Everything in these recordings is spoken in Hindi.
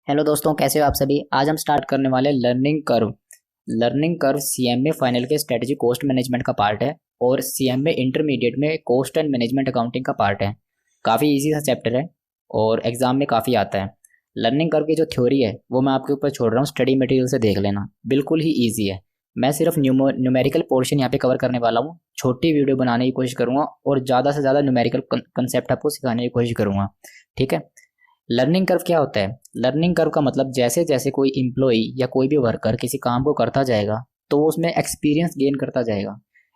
हेलो दोस्तों, कैसे हो आप सभी। आज हम स्टार्ट करने वाले learning curve. Learning curve CMA final के स्ट्रेटजी कॉस्ट मैनेजमेंट का पार्ट है और सीएमए इंटरमीडिएट में कॉस्ट एंड मैनेजमेंट अकाउंटिंग का पार्ट है। काफ़ी इजी सा चैप्टर है और एग्जाम में काफ़ी आता है। लर्निंग कर्व की जो थ्योरी है वो मैं आपके ऊपर छोड़ रहा हूँ, स्टडी मटेरियल से देख लेना, बिल्कुल ही ईजी है। मैं सिर्फ न्यूमेरिकल पोर्शन यहाँ पे कवर करने वाला हूँ। छोटी वीडियो बनाने की कोशिश करूँगा और ज़्यादा से ज़्यादा न्यूमेरिकल कंसेप्ट आपको सिखाने की कोशिश करूँगा, ठीक है। लर्निंग कर्व क्या होता है? लर्निंग कर्व का मतलब जैसे जैसे कोई इम्प्लॉई या कोई भी वर्कर किसी काम को करता जाएगा तो वो उसमें एक्सपीरियंस गेन करता जाएगा।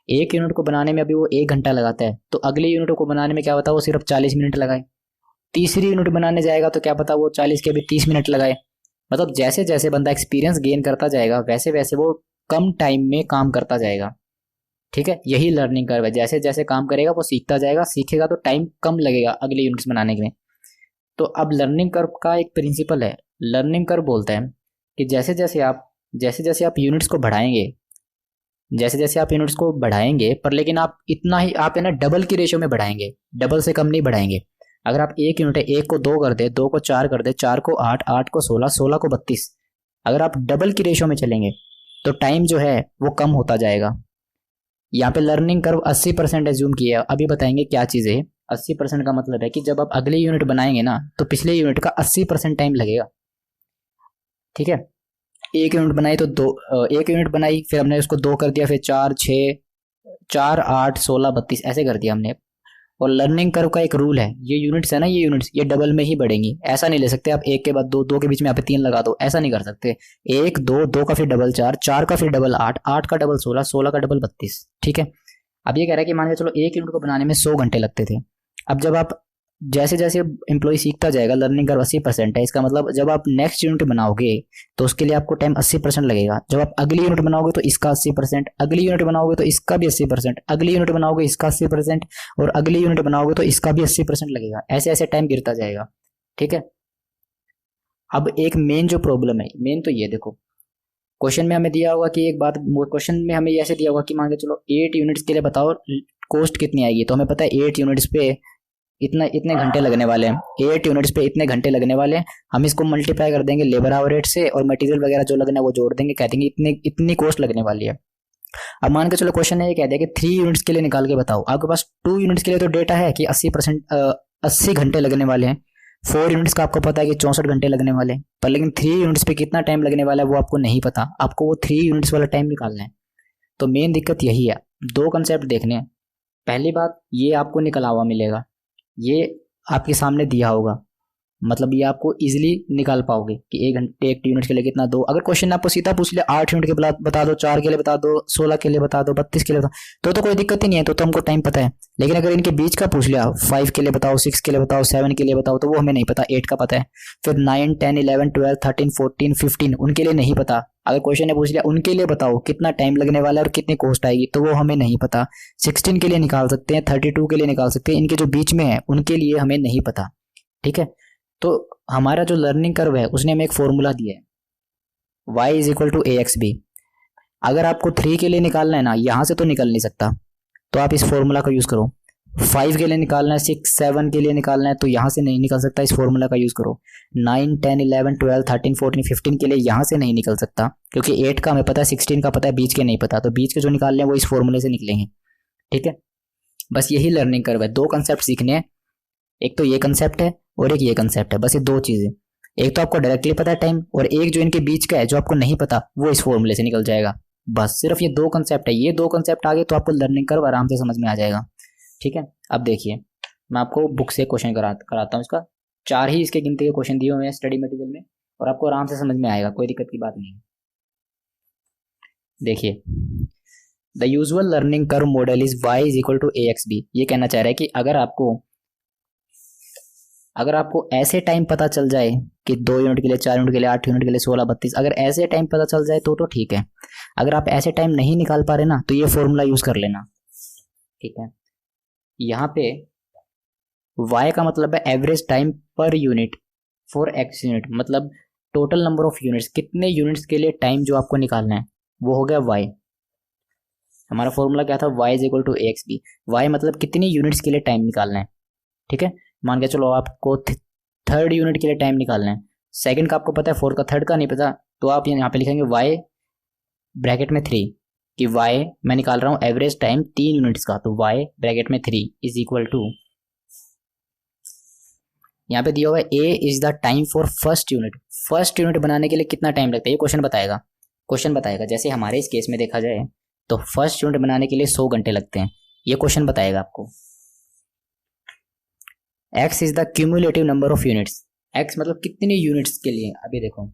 एक यूनिट को बनाने में अभी वो 1 घंटा लगाता है तो अगली यूनिट को बनाने में क्या पता वो सिर्फ 40 मिनट लगाए। तीसरी यूनिट बनाने जाएगा तो क्या पता वो 40 के भी 30 मिनट लगाए। मतलब जैसे जैसे बंदा एक्सपीरियंस गेन करता जाएगा वैसे वैसे वो कम टाइम में काम करता जाएगा, ठीक है। यही लर्निंग कर्व है, जैसे जैसे काम करेगा वो सीखता जाएगा, सीखेगा तो टाइम कम लगेगा अगली यूनिट्स बनाने में। तो अब लर्निंग कर्व का एक प्रिंसिपल है। लर्निंग कर्व बोलता है कि जैसे जैसे आप यूनिट्स को बढ़ाएंगे, जैसे जैसे आप यूनिट्स को बढ़ाएंगे पर लेकिन आप इतना ही आप है ना डबल की रेशियो में बढ़ाएंगे, डबल से कम नहीं बढ़ाएंगे। अगर आप एक यूनिट है, एक को 2 कर दे, 2 को 4 कर दे, 4 को 8, 8 को 16, 16 को 32, अगर आप डबल की रेशियो में चलेंगे तो टाइम जो है वो कम होता जाएगा। यहाँ पे लर्निंग कर्व 80% एज्यूम किया है। अभी बताएंगे क्या चीज़ है। 80% का मतलब है कि जब आप अगली यूनिट बनाएंगे ना तो पिछले यूनिट का 80% टाइम लगेगा, ठीक है। एक यूनिट बनाई तो एक यूनिट बनाई, फिर हमने उसको 2 कर दिया, फिर 4, 6, 4, 8, 16, 32 ऐसे कर दिया हमने। और लर्निंग कर्व का एक रूल है, ये यूनिट्स है ना, ये यूनिट्स ये डबल में ही बढ़ेंगी। ऐसा नहीं ले सकते आप एक के बाद दो, दो के बीच में यहाँ पे 3 लगा दो, ऐसा नहीं कर सकते। एक, दो, दो का फिर डबल 4, 4 का फिर डबल 8, 8 का डबल 16, 16 का डबल 32, ठीक है। अब ये कह रहा है कि मान के चलो एक यूनिट को बनाने में 100 घंटे लगते थे। अब जब आप जैसे जैसे एम्प्लॉय सीखता जाएगा, लर्निंग कर्व 80% है, इसका मतलब जब आप नेक्स्ट यूनिट बनाओगे तो उसके लिए आपको टाइम 80% लगेगा। जब आप अगली यूनिट बनाओगे तो इसका 80%, अगली यूनिट बनाओगे तो इसका भी 80%, अगली यूनिट बनाओगे इसका 80% और अगली यूनिट बनाओगे तो इसका भी 80% लगेगा। ऐसे ऐसे टाइम गिरता जाएगा, ठीक है। अब एक मेन जो प्रॉब्लम है, मेन तो ये देखो, क्वेश्चन में हमें दिया होगा कि एक बात, क्वेश्चन में हमें ऐसे दिया होगा कि मान के चलो 8 यूनिट्स के लिए बताओ कॉस्ट कितनी आएगी। तो हमें पता है 8 यूनिट्स पे इतना इतने घंटे लगने वाले हैं, 8 यूनिट्स पे इतने घंटे लगने वाले हैं। हम इसको मल्टीप्लाई कर देंगे लेबर आवर रेट से और मटेरियल वगैरह जो लगना है वो जोड़ देंगे, कह देंगे इतने इतनी कॉस्ट लगने वाली है। अब मान के चलो क्वेश्चन है, ये कह दिया कि 3 यूनिट्स के लिए निकाल के बताओ। आपके पास 2 यूनिट्स के लिए तो डेटा है कि 80 घंटे लगने वाले हैं। 4 यूनिट्स का आपको पता है कि 64 घंटे लगने वाले हैं, पर लेकिन 3 यूनिट्स पे कितना टाइम लगने वाला है वो आपको नहीं पता। आपको वो 3 यूनिट्स वाला टाइम निकालना है। तो मेन दिक्कत यही है, दो कंसेप्ट देखने हैं। पहली बात, ये आपको निकला हुआ मिलेगा, ये आपके सामने दिया होगा, मतलब ये आपको इजीली निकाल पाओगे कि 1 घंटे 1 यूनिट के लिए कितना दो। अगर क्वेश्चन आपको सीधा पूछ लिया 8 यूनिट के बता दो, 4 के लिए बता दो, 16 के लिए बता दो, 32 के लिए बता तो कोई दिक्कत ही नहीं है, तो हमको टाइम पता है। लेकिन अगर इनके बीच का पूछ लिया 5 के लिए बताओ, 6 के लिए बताओ, 7 के लिए बताओ, तो वो हमें नहीं पता, 8 का पता है। फिर 9, 10, 11, 12, 13, 14, 15 उनके लिए नहीं पता। अगर क्वेश्चन ने पूछ लिया उनके लिए बताओ कितना टाइम लगने वाला है और कितनी कॉस्ट आएगी, तो वो हमें नहीं पता। 16 के लिए निकाल सकते हैं, 32 के लिए निकाल सकते हैं, इनके जो बीच में है उनके लिए हमें नहीं पता, ठीक है। तो हमारा जो लर्निंग कर्व है उसने हमें एक फॉर्मूला दिया है, y is equal to a x b. अगर आपको 3 के लिए निकालना है ना, यहां से तो निकल नहीं सकता, तो आप इस फॉर्मूला का यूज करो। 5 के लिए निकालना है, 6, 7 के लिए निकालना है तो यहां से नहीं निकल सकता, इस फॉर्मूला का यूज करो। 9, 10, 11, 12, 13, 14, 15 के लिए यहां से नहीं निकल सकता, क्योंकि 8 का हमें पता है, 16 का पता है, बीच के नहीं पता, तो बीच के जो निकालने हैं वो इस फॉर्मूले से निकलेंगे, ठीक है। बस यही लर्निंग कर्व है, दो कंसेप्ट सीखने हैं, एक तो ये कंसेप्ट है और एक ये कंसेप्ट है, बस ये दो चीजें। एक तो आपको डायरेक्टली पता है टाइम, और एक जो इनके बीच का है जो आपको नहीं पता वो इस फॉर्मूले से निकल जाएगा। बस सिर्फ ये दो कंसेप्ट है, ये दो कंसेप्ट आ गए तो आपको लर्निंग कर्व आराम से समझ में आ जाएगा, ठीक है। अब देखिए, मैं आपको बुक से क्वेश्चन कराता हूँ इसका। 4 ही इसके गिनती के क्वेश्चन दिए हुए हैं स्टडी मटेरियल में और आपको आराम से समझ में आएगा, कोई दिक्कत की बात नहीं है। देखिए, the usual learning curve model is y is equal to a x b. ये कहना चाह रहा है कि अगर आपको ऐसे टाइम पता चल जाए कि 2 यूनिट के लिए, 4 यूनिट के लिए, 8 यूनिट के लिए, 16, 32, अगर ऐसे टाइम पता चल जाए तो ठीक है। अगर आप ऐसे टाइम नहीं निकाल पा रहे ना तो ये फॉर्मूला यूज कर लेना, ठीक है। यहाँ पे y का मतलब है average time per unit for x unit, मतलब टोटल नंबर ऑफ यूनिट्स, कितने यूनिट्स के लिए टाइम जो आपको निकालना है वो हो गया y। हमारा फॉर्मूला क्या था, y is equal to a x b. Y मतलब कितनी यूनिट्स के लिए टाइम निकालना है, ठीक है। मान के चलो आपको 3rd यूनिट के लिए टाइम निकालना है, सेकंड का आपको पता है, फोर्थ का, थर्ड का नहीं पता, तो आप यहाँ पे लिखेंगे y ब्रैकेट में 3 कि y मैं निकाल रहा हूँ एवरेज टाइम 3 यूनिट्स का, तो y ब्रैकेट में 3 इज इक्वल टू, यहाँ पे दिया हुआ है a is the time for first unit. First unit बनाने के लिए कितना टाइम लगता है ये क्वेश्चन बताएगा। जैसे हमारे इस केस में देखा जाए तो फर्स्ट यूनिट बनाने के लिए 100 घंटे लगते हैं, ये क्वेश्चन बताएगा आपको। x is the cumulative number of units, x मतलब कितने यूनिट्स के लिए, अभी देखो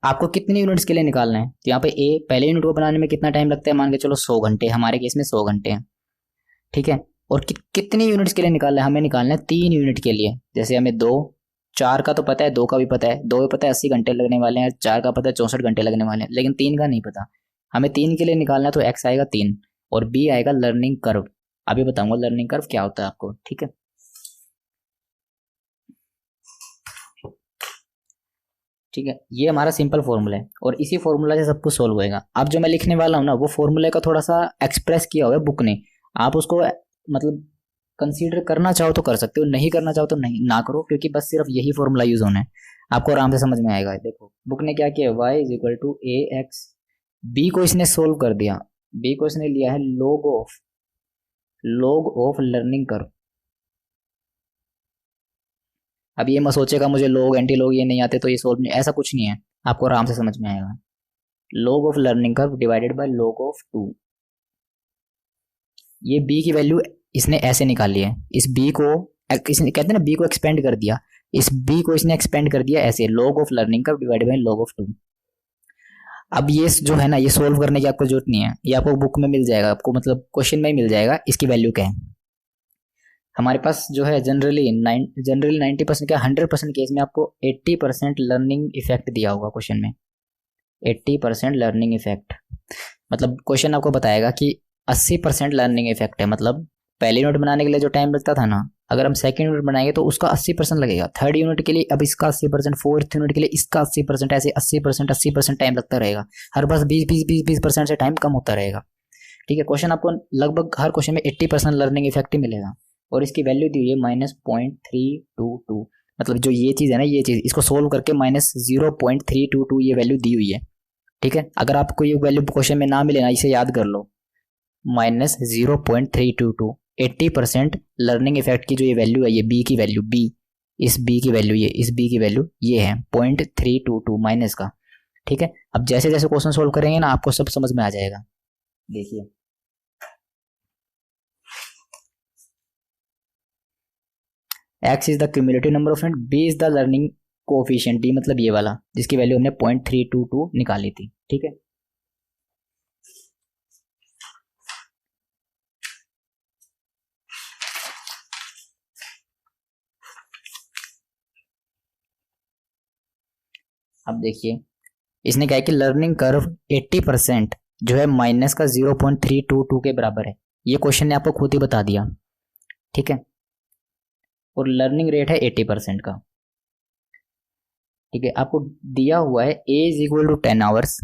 आपको कितने यूनिट्स के लिए निकालना है, तो यहाँ पे a पहले यूनिट को बनाने में कितना टाइम लगता है, मान के चलो 100 घंटे, हमारे केस में 100 घंटे हैं, ठीक है। और कितने यूनिट्स के लिए निकालना है, हमें निकालना है 3 यूनिट के लिए। जैसे हमें 2, 4 का तो पता है, 2 का भी पता है, 2 भी पता है 80 घंटे लगने वाले हैं, 4 का पता है 64 घंटे लगने वाले हैं, लेकिन 3 का नहीं पता। हमें 3 के लिए निकालना है, तो x आएगा 3 और b आएगा लर्निंग कर्व। अभी बताऊंगा लर्निंग कर्व क्या होता है आपको, ठीक है। ठीक है, ये हमारा सिंपल फॉर्मूला है और इसी फॉर्मूला से सब कुछ सोल्व होएगा। अब जो मैं लिखने वाला हूँ ना, वो फॉर्मूले का थोड़ा सा एक्सप्रेस किया हुआ है बुक ने, आप उसको मतलब कंसीडर करना चाहो तो कर सकते हो, नहीं करना चाहो तो नहीं ना करो, क्योंकि बस सिर्फ यही फॉर्मूला यूज होना है, आपको आराम से समझ में आएगा। देखो बुक ने क्या किया, y is equal to a x, b को इसने सोल्व कर दिया, बी को इसने लिया है log ऑफ लर्निंग कर्व। अब ये मत सोचेगा मुझे लोग एंटी लोग ये नहीं आते तो ये सोल्व नहीं, ऐसा कुछ नहीं है, आपको आराम से समझ में आएगा। log of learning curve divided by log of 2, ये b की वैल्यू इसने ऐसे निकाली है, इस b को इसने कहते हैं ना b को एक्सपेंड कर दिया, इस b को इसने एक्सपेंड कर दिया ऐसे, log of learning curve divided by log of 2। अब ये जो है ना, ये सोल्व करने की आपको जरूरत नहीं है, ये आपको बुक में मिल जाएगा, आपको मतलब क्वेश्चन में ही मिल जाएगा इसकी वैल्यू क्या है। हमारे पास जो है जनरली 90% क्या 100% केस में आपको 80% लर्निंग इफेक्ट दिया होगा क्वेश्चन में, 80% लर्निंग इफेक्ट, मतलब क्वेश्चन आपको बताएगा कि 80% लर्निंग इफेक्ट है। मतलब पहले यूनिट बनाने के लिए जो टाइम लगता था ना, अगर हम सेकंड यूनिट बनाएंगे तो उसका 80% लगेगा, थर्ड यूनिट के लिए अब इसका 80%, फोर्थ यूनिट के लिए इसका 80%, ऐसे 80% टाइम लगता रहेगा, हर बस 20% से टाइम कम होता रहेगा, ठीक है। क्वेश्चन आपको लगभग हर क्वेश्चन में 80% लर्निंग इफेक्ट ही मिलेगा और इसकी वैल्यू दी हुई है -0.322, मतलब जो ये चीज़ है ना, ये चीज़ इसको सोल्व करके -0.322 ये वैल्यू दी हुई है, ठीक है। अगर आपको ये वैल्यू क्वेश्चन में ना मिले ना, इसे याद कर लो, -0.322, 80% लर्निंग इफेक्ट की जो ये वैल्यू है, ये बी की वैल्यू, इस बी की वैल्यू ये है 0.322 माइनस का, ठीक है। अब जैसे जैसे क्वेश्चन सोल्व करेंगे ना, आपको सब समझ में आ जाएगा। देखिए x is the cumulative number of unit, b is the learning coefficient, d मतलब ये वाला जिसकी वैल्यू हमने 0.322 निकाली थी, ठीक है। अब देखिए इसने कहा कि लर्निंग कर्व 80% जो है माइनस का 0.322 के बराबर है, ये क्वेश्चन ने आपको खुद ही बता दिया, ठीक है। और लर्निंग रेट है 80% का, ठीक है। आपको दिया हुआ है a is equal to 10 hours,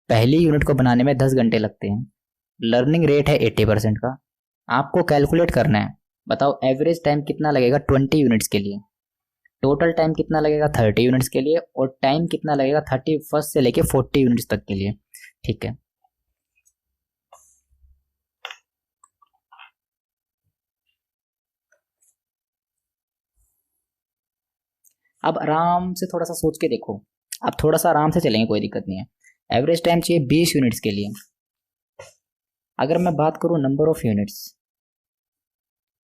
पहली यूनिट को बनाने में 10 घंटे लगते हैं, लर्निंग रेट है 80% का, आपको कैलकुलेट करना है, बताओ एवरेज टाइम कितना लगेगा 20 यूनिट्स के लिए, टोटल टाइम कितना लगेगा 30 यूनिट्स के लिए, और टाइम कितना लगेगा 31 से लेके 40 यूनिट्स तक के लिए, ठीक है। अब आराम से थोड़ा सा सोच के देखो, आप थोड़ा सा आराम से चलेंगे, कोई दिक्कत नहीं है। एवरेज टाइम चाहिए 20 यूनिट्स के लिए, अगर मैं बात करूं नंबर ऑफ यूनिट्स,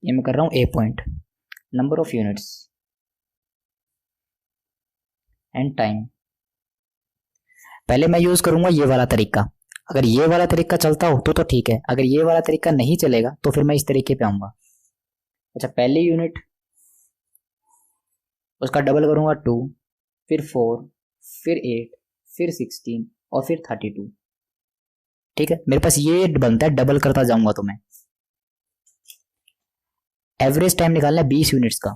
ये मैं कर रहा हूं a point, number of units and time, पहले मैं यूज करूंगा ये वाला तरीका, अगर ये वाला तरीका चलता हो तो ठीक है, अगर ये वाला तरीका नहीं चलेगा तो फिर मैं इस तरीके पे आऊंगा। अच्छा, पहली यूनिट उसका डबल करूंगा 2, फिर 4, फिर 8, फिर 16 और फिर 32, ठीक है। मेरे पास ये बनता है, डबल करता जाऊंगा तो मैं एवरेज टाइम निकालना है 20 यूनिट्स का।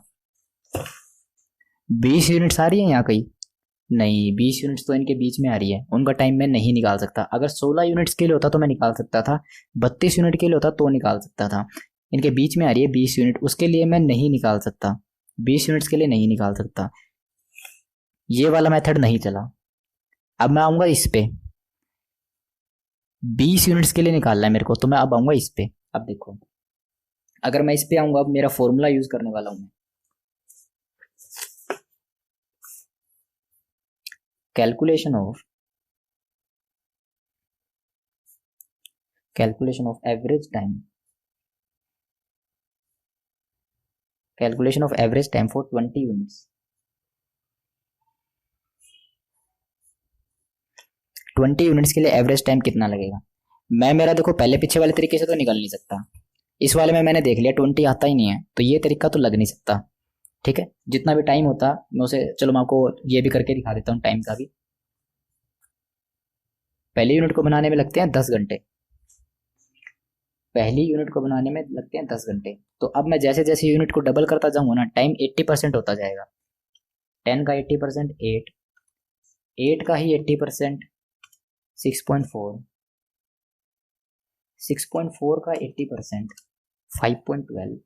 20 यूनिट्स आ रही है यहाँ कहीं नहीं, 20 यूनिट्स तो इनके बीच में आ रही है, उनका टाइम मैं नहीं निकाल सकता। अगर 16 यूनिट्स के लिए होता तो मैं निकाल सकता था, 32 यूनिट के लिए होता तो निकाल सकता था, इनके बीच में आ रही है 20 यूनिट, उसके लिए मैं नहीं निकाल सकता, 20 यूनिट्स के लिए नहीं निकाल सकता, ये वाला मेथड नहीं चला। अब मैं आऊंगा इस पे, 20 यूनिट्स के लिए निकालना है मेरे को, तो मैं अब आऊंगा इस पे। अब देखो, अगर मैं इस पे आऊंगा, अब मेरा फॉर्मूला यूज करने वाला हूं मैं, calculation of average time, calculation of average time for 20 units. 20 units के लिए एवरेज टाइम कितना लगेगा? मैं मेरा देखो पहले पीछे वाले तरीके से तो निकल नहीं सकता, इस वाले में मैंने देख लिया 20 आता ही नहीं है, तो ये तरीका तो लग नहीं सकता। ठीक है, जितना भी टाइम होता मैं उसे, चलो मैं आपको ये भी करके दिखा देता हूँ टाइम का भी। पहली यूनिट को बनाने में लगते हैं 10 घंटे, पहली यूनिट को बनाने में लगते हैं 10 घंटे। तो अब मैं जैसे जैसे यूनिट को डबल करता जाऊंगा ना, टाइम 80% होता जाएगा। 10 का 80%, 8, 8 का ही 80%, 6.4, 6.4 का 80%, 5.12,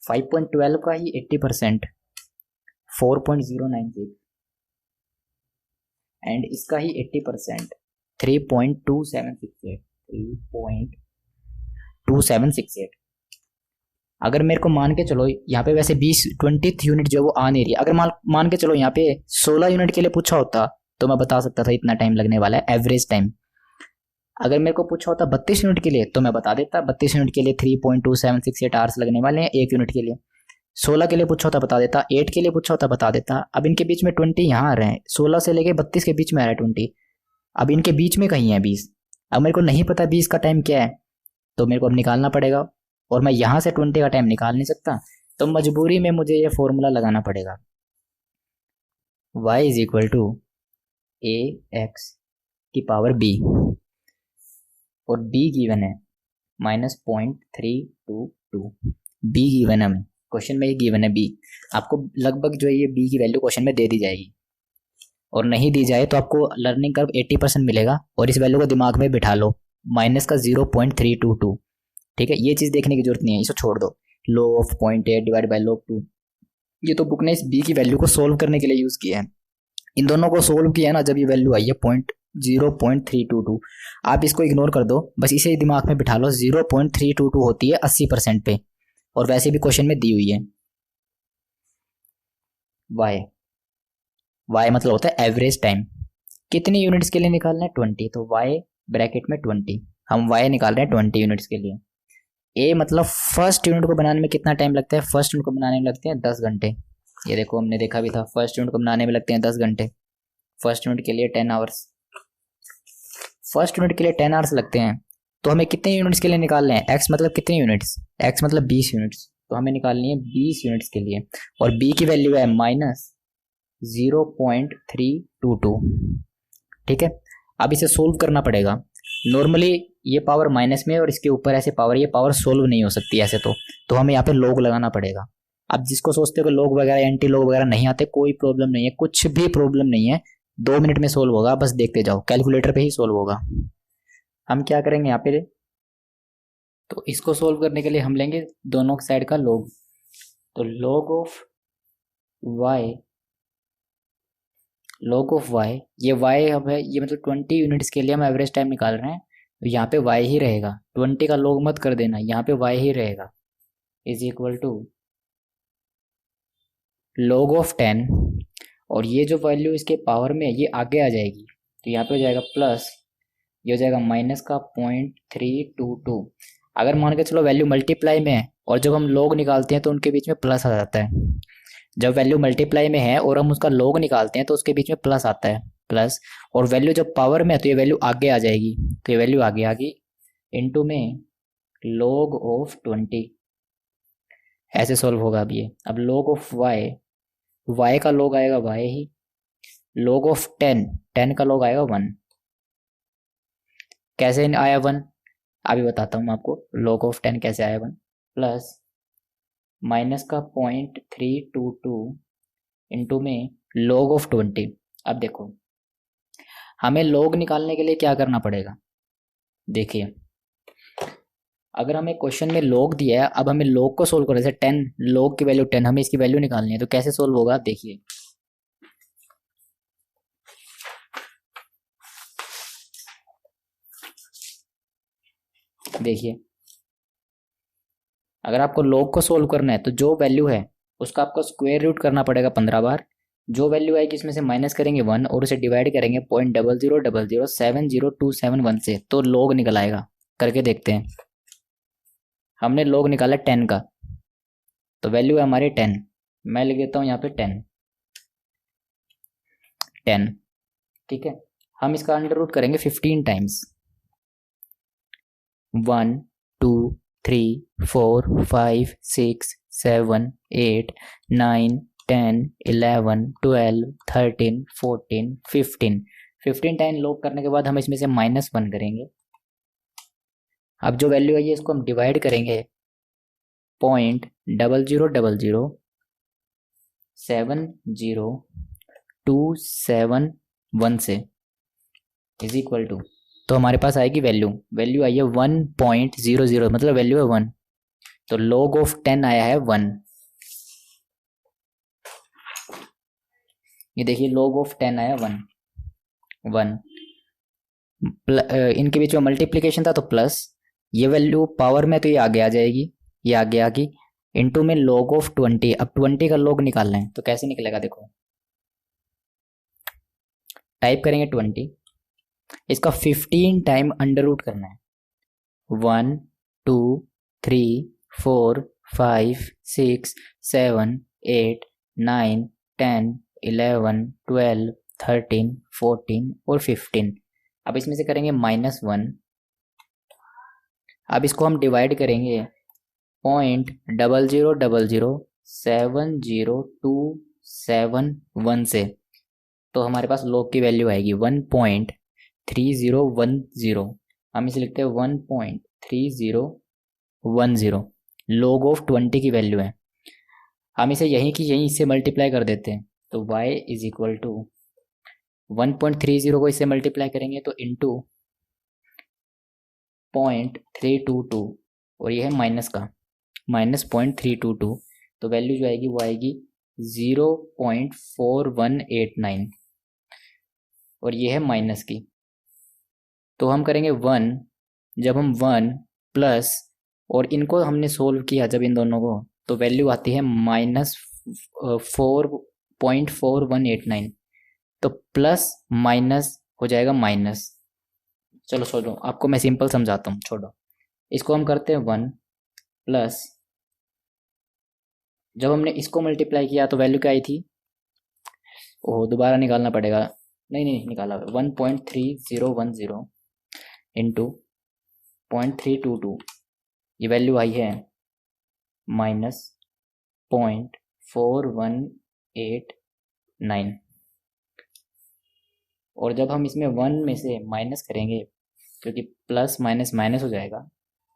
5.12 का ही 80%, 4.096, एंड इसका ही 80%, 3.2768, 3.2768। अगर मेरे को मान के चलो यहाँ पे वैसे 20th यूनिट जो वो आ नहीं रही, अगर मान के चलो यहाँ पे 16 यूनिट के लिए पूछा होता तो मैं बता सकता था इतना टाइम लगने वाला है एवरेज टाइम। अगर मेरे को पूछा होता 32 यूनिट के लिए तो मैं बता देता 32 यूनिट के लिए 3.2768 आवर्स लगने वाले हैं एक यूनिट के लिए। 16 के लिए पूछा होता बता देता, 8 के लिए पूछा होता बता देता। अब इनके बीच में 20 यहाँ आ रहे हैं, 16 से लेके 32 के बीच में आ रहा है 20, अब इनके बीच में कहीं है 20। अब मेरे को नहीं पता 20 का टाइम क्या है, तो मेरे को अब निकालना पड़ेगा, और मैं यहाँ से 20 का टाइम निकाल नहीं सकता, तो मजबूरी में मुझे ये फॉर्मूला लगाना पड़ेगा, y is equal to a x की पावर b, और b गिवन है -0.322, b गिवन है हमें क्वेश्चन में, ये गिवन है b। आपको लगभग जो है ये b की वैल्यू क्वेश्चन में दे दी जाएगी, और नहीं दी जाए तो आपको लर्निंग कर्व 80% मिलेगा, और इस वैल्यू को दिमाग में बिठा लो, माइनस का 0.322। ठीक है, ये चीज़ देखने की जरूरत नहीं है, इसे छोड़ दो। Log of 0.8 divide by log of 2, ये तो बुक ने इस b की वैल्यू को सोल्व करने के लिए यूज़ किया है। इन दोनों को सोल्व किया ना, जब ये वैल्यू आई है 0.322, आप इसको इग्नोर कर दो, बस इसे ही दिमाग में बिठा लो। 0.322 होती है 80% पे, और वैसे भी क्वेश्चन में दी हुई है। y मतलब होता है एवरेज टाइम, कितनी यूनिट्स के लिए निकालना है 20, तो y ब्रैकेट में 20, हम y निकाल रहे हैं 20 यूनिट्स के लिए। a मतलब फर्स्ट यूनिट को बनाने में कितना टाइम लगता है, फर्स्ट यूनिट को बनाने में लगते हैं 10 घंटे। ये देखो हमने देखा भी था, फर्स्ट यूनिट को बनाने में लगते हैं 10 घंटे, फर्स्ट यूनिट के लिए 10 आवर्स, फर्स्ट यूनिट के लिए 10 आवर्स लगते हैं। तो हमें कितने यूनिट्स के लिए निकालने हैं, x मतलब कितनी यूनिट्स, x मतलब 20 यूनिट्स, तो हमें निकालनी है 20 यूनिट्स के लिए, और b की वैल्यू है -0.322। ठीक है, अब इसे सोल्व करना पड़ेगा। नॉर्मली ये पावर माइनस में और इसके ऊपर ऐसे पावर, ये पावर सोल्व नहीं हो सकती ऐसे, तो हमें यहाँ पे लॉग लगाना पड़ेगा। अब जिसको सोचते हो कि लॉग वगैरह एंटी लॉग वगैरह नहीं आते, कोई प्रॉब्लम नहीं है, कुछ भी प्रॉब्लम नहीं है, 2 मिनट में सोल्व होगा, बस देखते जाओ, कैलकुलेटर पे ही सोल्व होगा। हम क्या करेंगे यहाँ पे, तो इसको सोल्व करने के लिए हम लेंगे दोनों साइड का लॉग, तो log of y, log of y, ये वाई अब है, ये मतलब 20 यूनिट्स के लिए हम एवरेज टाइम निकाल रहे हैं, तो यहाँ पे वाई ही रहेगा, 20 का लॉग मत कर देना, यहाँ पे वाई ही रहेगा, is equal to log of 10, और ये जो वैल्यू इसके पावर में ये आगे आ जाएगी, तो यहाँ पे हो जाएगा प्लस, ये हो जाएगा माइनस का 0.322। अगर मान के चलो वैल्यू मल्टीप्लाई में है, और जब हम लॉग निकालते हैं तो उनके बीच में प्लस आ जाता है, जब वैल्यू मल्टीप्लाई में है और हम उसका लॉग निकालते हैं तो उसके बीच में प्लस आता है, प्लस, और वैल्यू जब पावर में है तो ये वैल्यू आगे आ जाएगी, तो ये वैल्यू आगे आ गई, इनटू में log ऑफ 20, ऐसे सॉल्व होगा। अब ये, अब log ऑफ y का log आएगा y ही, log ऑफ 10 का log आएगा 1। कैसे आया 1, अभी बताता हूँ मैं आपको, log ऑफ 10 कैसे आया 1, प्लस माइनस का 0.322 इंटू में log ऑफ 20। अब देखो हमें log निकालने के लिए क्या करना पड़ेगा, देखिए अगर हमें क्वेश्चन में log दिया है, अब हमें log को सोल्व करना है, जैसे 10 log की वैल्यू 10, हमें इसकी वैल्यू निकालनी है, तो कैसे सोल्व होगा आप देखिए। देखिए अगर आपको log को सोल्व करना है तो जो वैल्यू है उसका आपको स्क्वायर रूट करना पड़ेगा 15 बार। जो वैल्यू आएगी इसमें से माइनस करेंगे 1 और उसे डिवाइड करेंगे 0.00070271 से, तो log निकल आएगा। करके देखते हैं। हमने log निकाला 10 का, तो वैल्यू है हमारी 10। मैं लिख देता हूँ यहाँ पे 10। ठीक है, हम इसका अंडर रूट करेंगे 15 टाइम्स। 1 2 3 4 5 6 7 8 9 10 11 12 13 14 15। 15 टाइम लॉग करने के बाद हम इसमें से -1 करेंगे। अब जो वैल्यू है ये इसको हम डिवाइड करेंगे 0.0007027 से, इज इक्वल टू, तो हमारे पास आएगी वैल्यू आई है 1.00, मतलब वैल्यू है 1, तो log ऑफ 10 आया है 1। ये देखिए log ऑफ 10 आया 1। इनके बीच में मल्टीप्लीकेशन था तो प्लस, ये वैल्यू पावर में तो ये आगे आ जाएगी, ये आगे आ गई, इंटू में log ऑफ 20। अब 20 का log निकालना है तो कैसे निकलेगा, देखो टाइप करेंगे 20, इसका 15 टाइम अंडर रूट करना है। 1 2 3 4 5 6 7 8 9 10 11 12 13 14 और 15। अब इसमें से करेंगे -1। अब इसको हम डिवाइड करेंगे 0.00070271 से, तो हमारे पास log की वैल्यू आएगी 1.3010। हम इसे लिखते हैं 1.3010। log ऑफ 20 की वैल्यू है। हम इसे यहीं की यहीं इससे मल्टीप्लाई कर देते हैं, तो y इज इक्वल टू 1.30 को इससे मल्टीप्लाई करेंगे तो इंटू 0.322, और ये है माइनस का, -0.322, तो वैल्यू जो आएगी वो आएगी 0.4189, और ये है माइनस की। तो हम करेंगे 1, जब हम 1 प्लस, और इनको हमने सोल्व किया जब इन दोनों को, तो वैल्यू आती है -4.4189, तो प्लस माइनस हो जाएगा माइनस। चलो छोड़ो, आपको मैं सिंपल समझाता हूँ, छोड़ो। इसको हम करते हैं 1 प्लस, जब हमने इसको मल्टीप्लाई किया तो वैल्यू क्या आई थी, ओह दोबारा निकालना पड़ेगा, नहीं निकाला, 1.3010 इंटू 0.322, ये वैल्यू आई है -0.4189, और जब हम इसमें 1 में से माइनस करेंगे, क्योंकि प्लस माइनस माइनस हो जाएगा,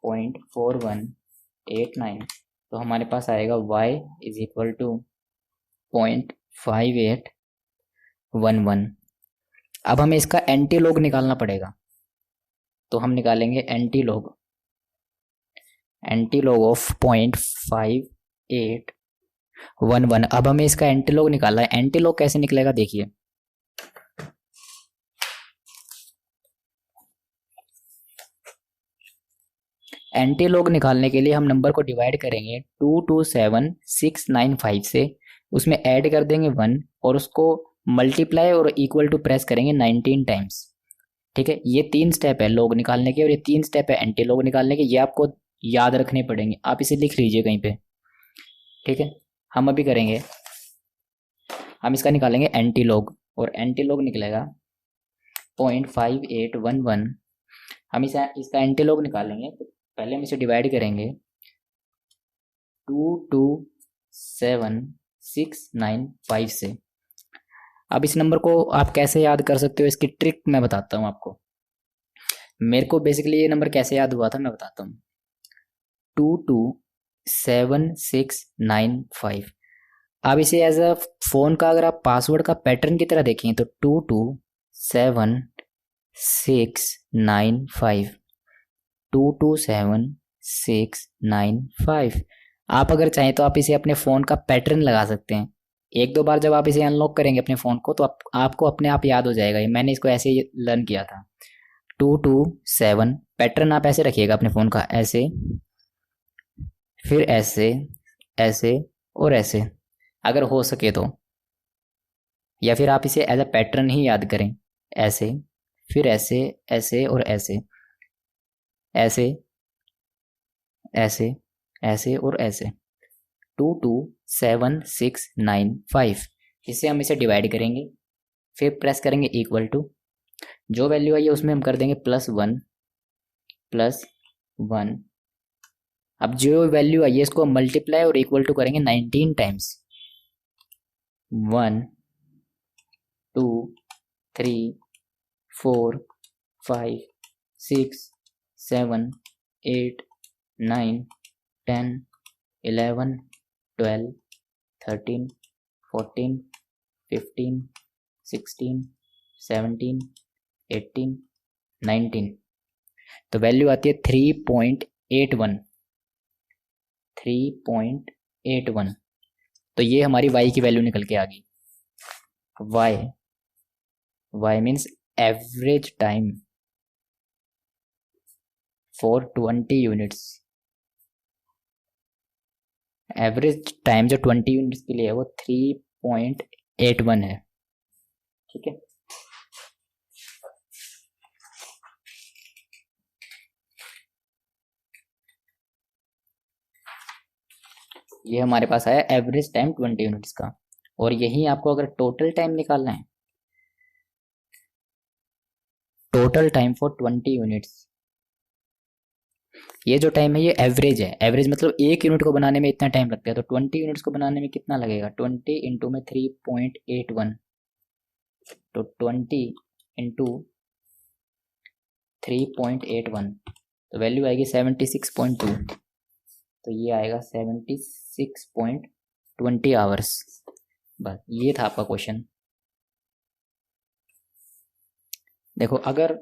0.4189, तो हमारे पास आएगा y इज इक्वल टू 0.5811। अब हमें इसका एंटी लॉग निकालना पड़ेगा, तो हम निकालेंगे एंटी लॉग ऑफ 0.5811। अब हमें इसका एंटी लॉग निकालना है। एंटी लॉग कैसे निकलेगा देखिए, एंटी लॉग निकालने के लिए हम नंबर को डिवाइड करेंगे 227695 से, उसमें ऐड कर देंगे 1 और उसको मल्टीप्लाई और इक्वल टू प्रेस करेंगे 19 टाइम्स। ठीक है, ये 3 स्टेप है लॉग निकालने के, और ये 3 स्टेप है एंटी लॉग निकालने के, ये आपको याद रखने पड़ेंगे, आप इसे लिख लीजिए कहीं पे। ठीक है, हम अभी करेंगे, हम इसका निकालेंगे एंटी लॉग, और एंटी लॉग निकलेगा 0.5811। हम इसका एंटी लॉग निकालेंगे तो पहले हम इसे डिवाइड करेंगे 227695 से। अब इस नंबर को आप कैसे याद कर सकते हो, इसकी ट्रिक मैं बताता हूँ आपको। मेरे को बेसिकली ये नंबर कैसे याद हुआ था मैं बताता हूँ। 227695, अब इसे एज अ फोन का अगर आप पासवर्ड का पैटर्न की तरह देखें तो 227695, 695। आप अगर चाहें तो आप इसे अपने फ़ोन का पैटर्न लगा सकते हैं। एक दो बार जब आप इसे अनलॉक करेंगे अपने फ़ोन को तो आपको अपने आप याद हो जाएगा। ये मैंने इसको ऐसे ही लर्न किया था। 227 पैटर्न आप ऐसे रखिएगा अपने फ़ोन का, ऐसे, फिर ऐसे, ऐसे और ऐसे, अगर हो सके तो। या फिर आप इसे एज अ पैटर्न ही याद करें, ऐसे, फिर ऐसे, ऐसे और ऐसे, ऐसे, ऐसे, ऐसे और ऐसे। 227,695। इससे हम इसे डिवाइड करेंगे, फिर प्रेस करेंगे इक्वल टू, जो वैल्यू आई है उसमें हम कर देंगे +1 +1। अब जो वैल्यू आई है इसको मल्टीप्लाई और इक्वल टू करेंगे 19 टाइम्स। 1 2 3 4 5 6 7 8 9 10 11 12 13 14 15 16 17 18 19। तो वैल्यू आती है 3.81। 3.81। तो ये हमारी y की वैल्यू निकल के आ गई। y means average time for 20 units. Average time जो 20 यूनिट्स के लिए है वो 3.81 है। ठीक है, ये हमारे पास आया एवरेज टाइम 20 यूनिट्स का। और यही आपको अगर टोटल टाइम निकालना है, टोटल टाइम फॉर 20 यूनिट्स, ये जो टाइम है ये एवरेज है। एवरेज मतलब एक यूनिट को बनाने में इतना टाइम लगता है, तो 20 यूनिट्स को बनाने में कितना लगेगा? 20 इंटू में 3.81, तो 20 इंटू 3.81, तो वैल्यू आएगी 76.2। तो ये आएगा 76.20 आवर्स। बस ये था आपका क्वेश्चन। देखो, अगर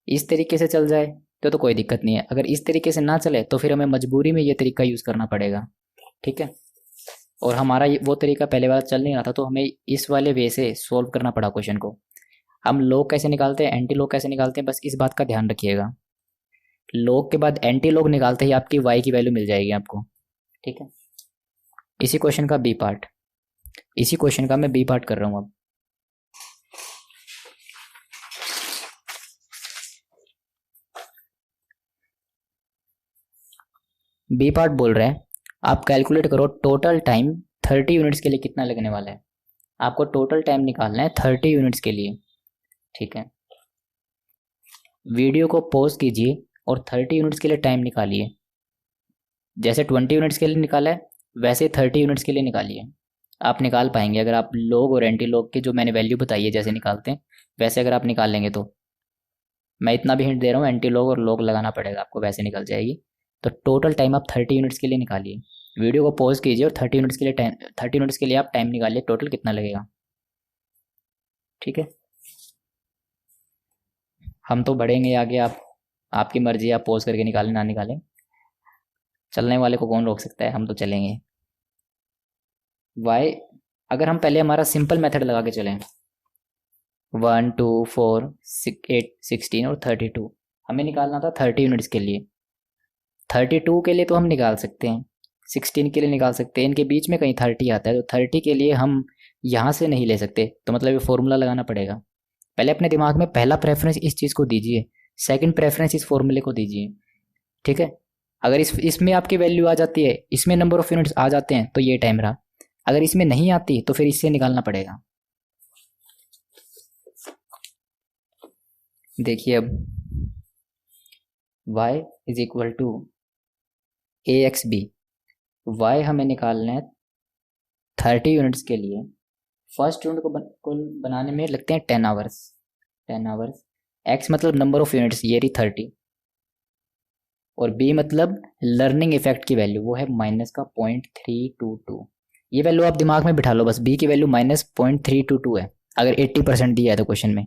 इस तरीके से चल जाए तो कोई दिक्कत नहीं है, अगर इस तरीके से ना चले तो फिर हमें मजबूरी में ये तरीका यूज़ करना पड़ेगा। ठीक है, और हमारा वो तरीका पहले वाला चल नहीं रहा था, तो हमें इस वाले वे से सॉल्व करना पड़ा क्वेश्चन को। हम लॉग कैसे निकालते हैं, एंटी लॉग कैसे निकालते हैं, बस इस बात का ध्यान रखिएगा। लॉग के बाद एंटी लॉग निकालते ही आपकी y की वैल्यू मिल जाएगी आपको। ठीक है, इसी क्वेश्चन का बी पार्ट, इसी क्वेश्चन का मैं बी पार्ट कर रहा हूँ अब। बी पार्ट बोल रहे हैं आप कैलकुलेट करो टोटल टाइम 30 यूनिट्स के लिए कितना लगने वाला है। आपको टोटल टाइम निकालना है 30 यूनिट्स के लिए। ठीक है, वीडियो को पॉज कीजिए और 30 यूनिट्स के लिए टाइम निकालिए। जैसे 20 यूनिट्स के लिए निकाला है वैसे 30 यूनिट्स के लिए निकालिए। आप निकाल पाएंगे अगर आप लॉग और एंटी लॉग की जो मैंने वैल्यू बताई है जैसे निकालते हैं वैसे अगर आप निकाल लेंगे तो। मैं इतना भी हिंट दे रहा हूँ, एंटी लॉग और लॉग लगाना पड़ेगा आपको, वैसे निकल जाएगी। तो टोटल टाइम आप 30 यूनिट्स के लिए निकालिए। वीडियो को पॉज कीजिए और 30 यूनिट्स के लिए टाइम, 30 यूनिट्स के लिए आप टाइम निकालिए, टोटल कितना लगेगा। ठीक है, हम तो बढ़ेंगे आगे, आपकी मर्जी, आप पॉज करके निकालें ना निकालें, चलने वाले को कौन रोक सकता है, हम तो चलेंगे। वाई अगर हम पहले हमारा सिंपल मेथड लगा के चलें, 1 2 4 8 16 और 32, हमें निकालना था 30 यूनिट्स के लिए। 32 के लिए तो हम निकाल सकते हैं, 16 के लिए निकाल सकते हैं, इनके बीच में कहीं 30 आता है, तो 30 के लिए हम यहाँ से नहीं ले सकते, तो मतलब ये फॉर्मूला लगाना पड़ेगा। पहले अपने दिमाग में पहला प्रेफरेंस इस चीज़ को दीजिए, सेकंड प्रेफरेंस इस फॉर्मूले को दीजिए। ठीक है, अगर इसमें आपकी वैल्यू आ जाती है, इसमें नंबर ऑफ यूनिट्स आ जाते हैं तो ये टाइम रहा, अगर इसमें नहीं आती तो फिर इससे निकालना पड़ेगा। देखिए अब y is equal to AXB, y हमें निकालना है 30 यूनिट्स के लिए। फर्स्ट यूनिट को बनाने में लगते हैं 10 आवर्स। 10 आवर्स, x मतलब नंबर ऑफ यूनिट्स, ये रही 30, और b मतलब लर्निंग इफेक्ट की वैल्यू, वो है -0.322। ये वैल्यू आप दिमाग में बिठा लो बस, b की वैल्यू -0.322 है, अगर 80% दिया है तो क्वेश्चन में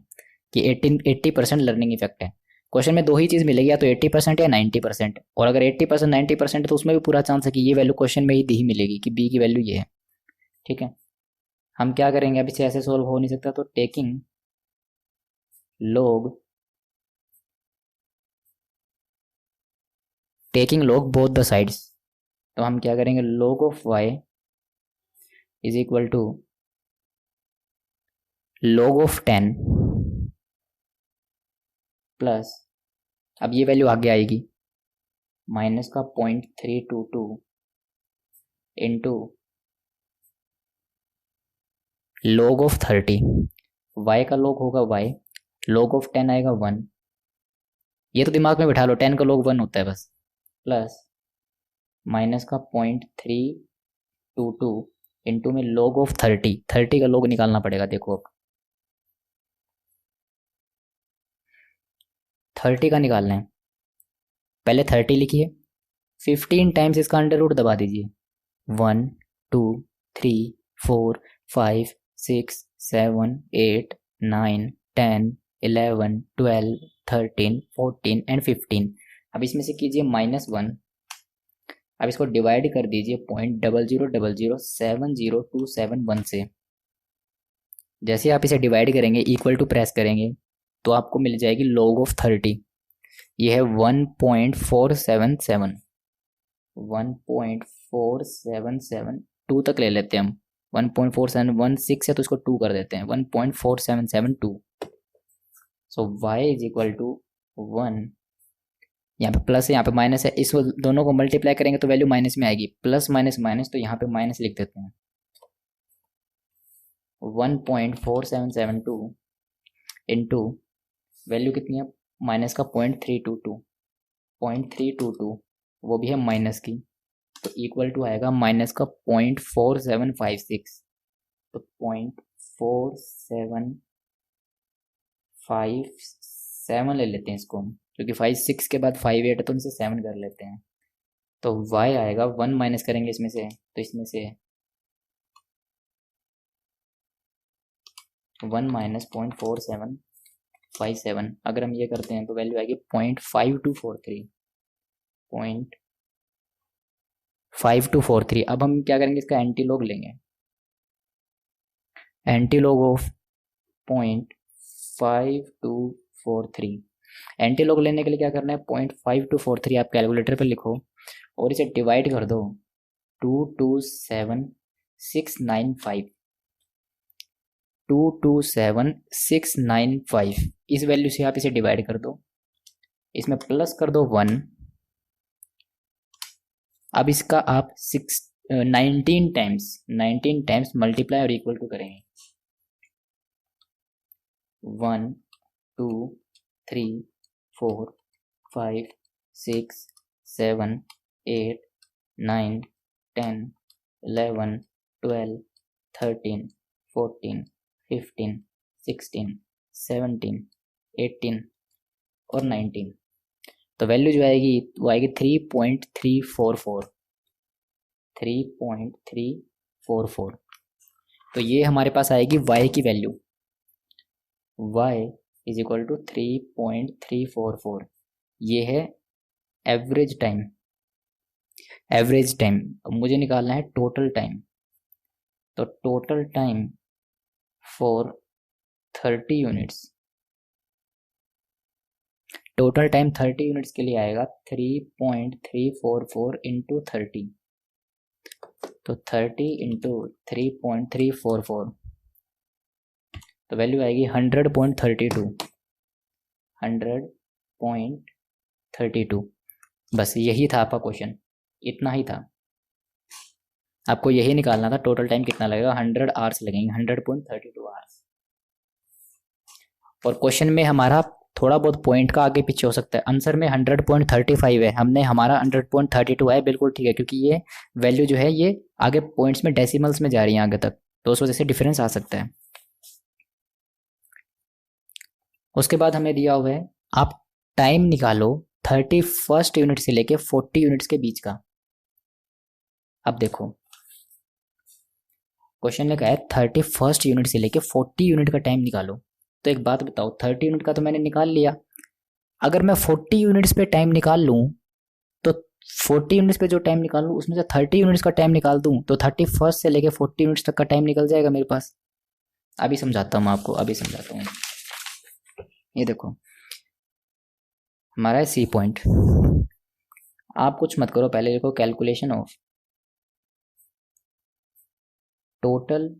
कि 80% लर्निंग इफेक्ट है, क्वेश्चन में दो ही चीज़ मिलेगी, या तो 80% या 90%। और अगर 80% 90% तो उसमें भी पूरा चांस है कि ये वैल्यू क्वेश्चन में ही दी ही मिलेगी कि बी की वैल्यू ये है। ठीक है, हम क्या करेंगे, अब इसे ऐसे सोल्व हो नहीं सकता, तो taking log both the sides. तो हम क्या करेंगे, log of y is equal to log of 10 plus, अब ये वैल्यू आगे आएगी, माइनस का 0.322 इंटू log ऑफ 30। y का log होगा y, log ऑफ 10 आएगा 1। ये तो दिमाग में बैठा लो, 10 का log 1 होता है बस। प्लस माइनस का 0.322 इंटू में log ऑफ 30। 30 का log निकालना पड़ेगा। देखो अब 30 का निकालना है, पहले 30 लिखिए, 15 टाइम्स इसका अंडर रूट दबा दीजिए। 1 2 3 4 5 6 7 8 9 10 11 12 13 14 एंड 15। अब इसमें से कीजिए -1। अब इसको डिवाइड कर दीजिए 0.00070271 से। जैसे आप इसे डिवाइड करेंगे, इक्वल टू प्रेस करेंगे, तो आपको मिल जाएगी log ऑफ 30। ये है 1.477। 1.477 2 तक ले लेते हैं हम। 1.4716 है तो इसको 2 कर देते हैं, 1.4772। सो y इज इक्वल टू 1, यहाँ पे प्लस है यहाँ पे माइनस है, इस दोनों को मल्टीप्लाई करेंगे तो वैल्यू माइनस में आएगी। प्लस माइनस माइनस, तो यहाँ पे माइनस लिख देते हैं। 1.4772 इंटू वैल्यू कितनी है, माइनस का 0.322 वो भी है माइनस की, तो इक्वल टू आएगा माइनस का 0.4756। तो 0.4757 ले लेते हैं इसको हम, क्योंकि 5 6 के बाद 5 8 है तो इनसे 7 कर लेते हैं। तो y आएगा 1 माइनस करेंगे इसमें से, तो इसमें से 1 माइनस 0.4757। अगर हम ये करते हैं तो वैल्यू आएगी 0.5243। 0.5243। अब हम क्या करेंगे, इसका एंटी लॉग लेंगे। Anti log of 0.5243। Anti log लेने के लिए क्या करना है, 0.5243 आप कैलकुलेटर पे लिखो और इसे डिवाइड कर दो 227695। 227695 इस वैल्यू से आप इसे डिवाइड कर दो, इसमें प्लस कर दो 1। अब इसका आप 19 टाइम्स मल्टीप्लाई और इक्वल टू करेंगे। 1 2 3 4 5 6 7 8 9 10 11 12 13 14 15 16 17 18 और 19। तो वैल्यू जो आएगी वो आएगी 3.344। 3.344। तो ये हमारे पास आएगी y की value. y is equal to 3.344। ये है एवरेज टाइम। एवरेज टाइम मुझे निकालना है टोटल टाइम। तो total time for 30 units, total time 30 units के लिए आएगा 3.344 इंटू 30। तो 30 इंटू 3.344, तो वैल्यू आएगी 100.32। 100.32। बस यही था आपका क्वेश्चन, इतना ही था। आपको यही निकालना था टोटल टाइम कितना लगेगा, 100 आवर्स लगेंगे, 100.32 आवर्स। और क्वेश्चन में हमारा थोड़ा बहुत पॉइंट का आगे पीछे हो सकता है। आंसर में 100.35 है, हमने हमारा 100.32 है, बिल्कुल ठीक है, क्योंकि ये वैल्यू जो है ये आगे पॉइंट्स में डेसिमल्स में जा रही है आगे तक, तो उस वजह से डिफरेंस आ सकता है। उसके बाद हमें दिया हुआ है आप टाइम निकालो 31st यूनिट से लेके 40 यूनिट्स के बीच का। अब देखो क्वेश्चन में कहा है 31st यूनिट से लेके 40 यूनिट का टाइम निकालो। तो एक बात बताओ, 30 यूनिट का तो मैंने निकाल लिया, अगर मैं 40 यूनिट्स पे टाइम निकाल लूँ तो 40 यूनिट्स पे जो टाइम निकाल लूँ उसमें से 30 यूनिट्स का टाइम निकाल दूँ तो 31 से लेके 40 यूनिट्स तक का टाइम निकल जाएगा मेरे पास। अभी समझाता हूँ आपको, अभी समझाता हूँ। ये देखो हमारा है सी पॉइंट। आप कुछ मत करो, पहले देखो calculation of total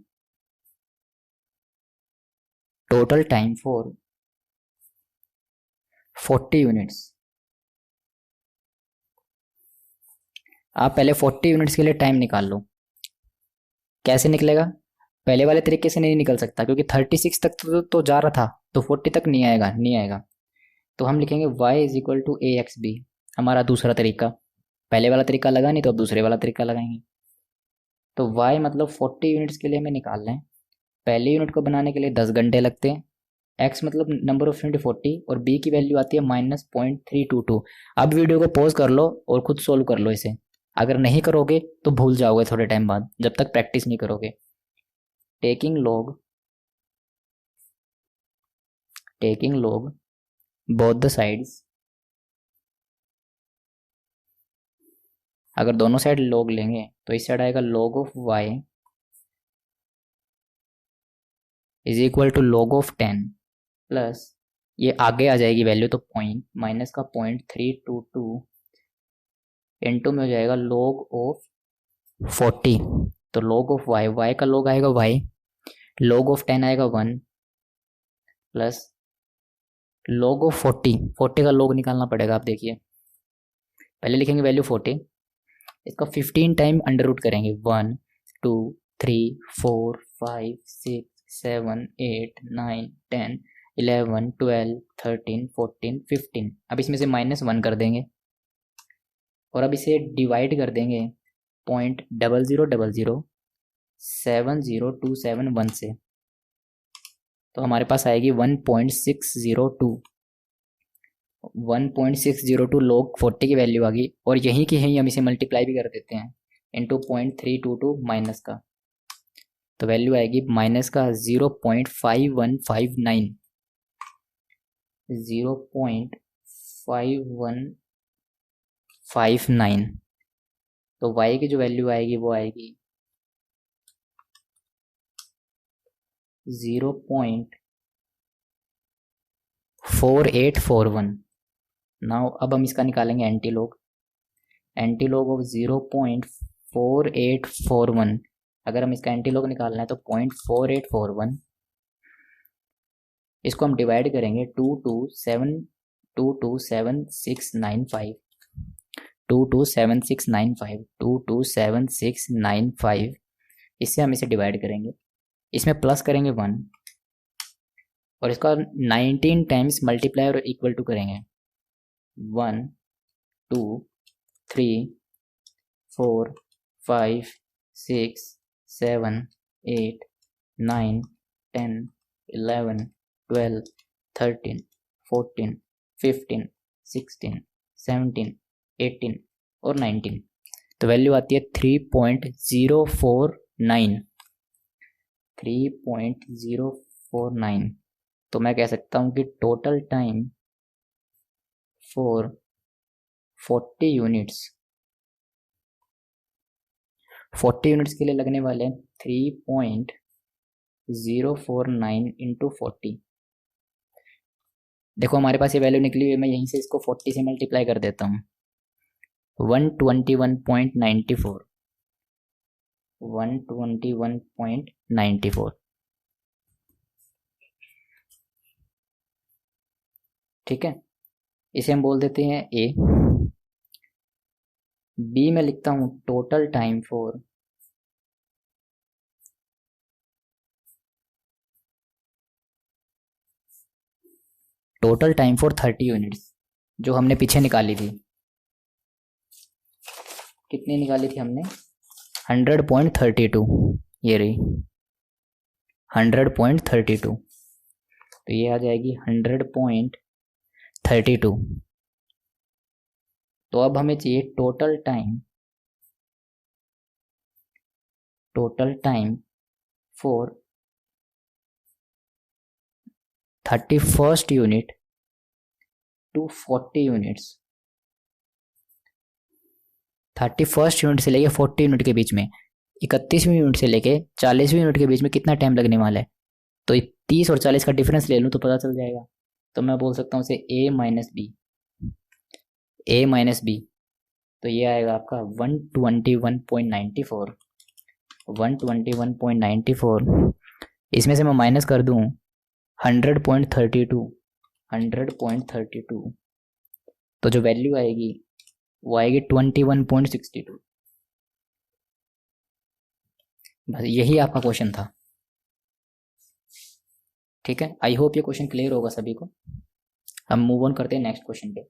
time for 40 units. आप पहले 40 यूनिट्स के लिए टाइम निकाल लो। कैसे निकलेगा? पहले वाले तरीके से नहीं निकल सकता क्योंकि 36 तक तो जा रहा था, तो 40 तक नहीं आएगा, नहीं आएगा। तो हम लिखेंगे y is equal to a x b, हमारा दूसरा तरीका। पहले वाला तरीका लगा नहीं तो अब दूसरे वाला तरीका लगाएंगे। तो y मतलब 40 यूनिट्स के लिए हमें निकालना है। पहले यूनिट को बनाने के लिए 10 घंटे लगते हैं। x मतलब नंबर ऑफ यूनिट 40 और b की वैल्यू आती है -0.322। अब वीडियो को पॉज कर लो और खुद सोल्व कर लो इसे। अगर नहीं करोगे तो भूल जाओगे थोड़े टाइम बाद, जब तक प्रैक्टिस नहीं करोगे। Taking log both the sides, अगर दोनों साइड log लेंगे तो इस साइड आएगा log of y is equal to log of 10 plus ये आगे आ जाएगी वैल्यू तो पॉइंट माइनस का 0.322 इंटू में हो जाएगा log ऑफ 40। तो log ऑफ y का log आएगा y, log ऑफ 10 आएगा 1 प्लस log ऑफ 40 का log निकालना पड़ेगा। आप देखिए पहले लिखेंगे वैल्यू 40, इसका 15 टाइम अंडर रूट करेंगे 1 2 3 4 5 6 7 8 9 10 11 12 13 14 15। अब इसमें से -1 कर देंगे और अब इसे डिवाइड कर देंगे 0.00070271 से, तो हमारे पास आएगी 1.602 log 40 की वैल्यू आ गई। और यहीं की यहीं हम इसे मल्टीप्लाई भी कर देते हैं इंटू 0.322 माइनस का, तो वैल्यू आएगी माइनस का 0.5159, 0.5159। तो y की जो वैल्यू आएगी वो आएगी 0.4841। नाउ अब हम इसका निकालेंगे एंटी लॉग ऑफ 0.4841। अगर हम इसका एंटी लॉग निकालना है तो 0.4841, इसको हम डिवाइड करेंगे 2279695, 2279695, इससे हम इसे डिवाइड करेंगे, इसमें प्लस करेंगे 1 और इसका 19 टाइम्स मल्टीप्लाई और इक्वल टू करेंगे 1 2 3 4 5 6 7 8 9 10 11 12 13 14 15 16 17 18 और 19। तो वैल्यू आती है 3.049। तो मैं कह सकता हूँ कि टोटल टाइम फॉर 40 यूनिट्स के लिए लगने वाले 3.049 इंटू 40। देखो हमारे पास ये वैल्यू निकली हुई है, मैं यहीं से इसको 40 से मल्टीप्लाई कर देता हूँ। 121.94, 121.94। ठीक है, इसे हम बोल देते हैं ए। बी में लिखता हूँ total time for total time for 30 units, जो हमने पीछे निकाली थी। कितनी निकाली थी हमने? 100.32, ये रही 100.32। तो ये आ जाएगी 100.32। तो अब हमें चाहिए total time for 31st unit to 40 units, 31st unit से लेके 40 यूनिट के बीच में, 31वीं यूनिट से लेके 40वीं यूनिट के बीच में कितना टाइम लगने वाला है, तो 30 और 40 का डिफरेंस ले लूँ तो पता चल जाएगा। तो मैं बोल सकता हूँ इसे ए माइनस बी, ए माइनस बी, तो ये आएगा आपका 121.94, 121.94, इसमें से मैं माइनस कर दूँ 100.32, 100.32, तो जो वैल्यू आएगी वो आएगी 21.62। बस यही आपका क्वेश्चन था। ठीक है, आई होप ये क्वेश्चन क्लियर होगा सभी को। हम मूव ऑन करते हैं नेक्स्ट क्वेश्चन पे।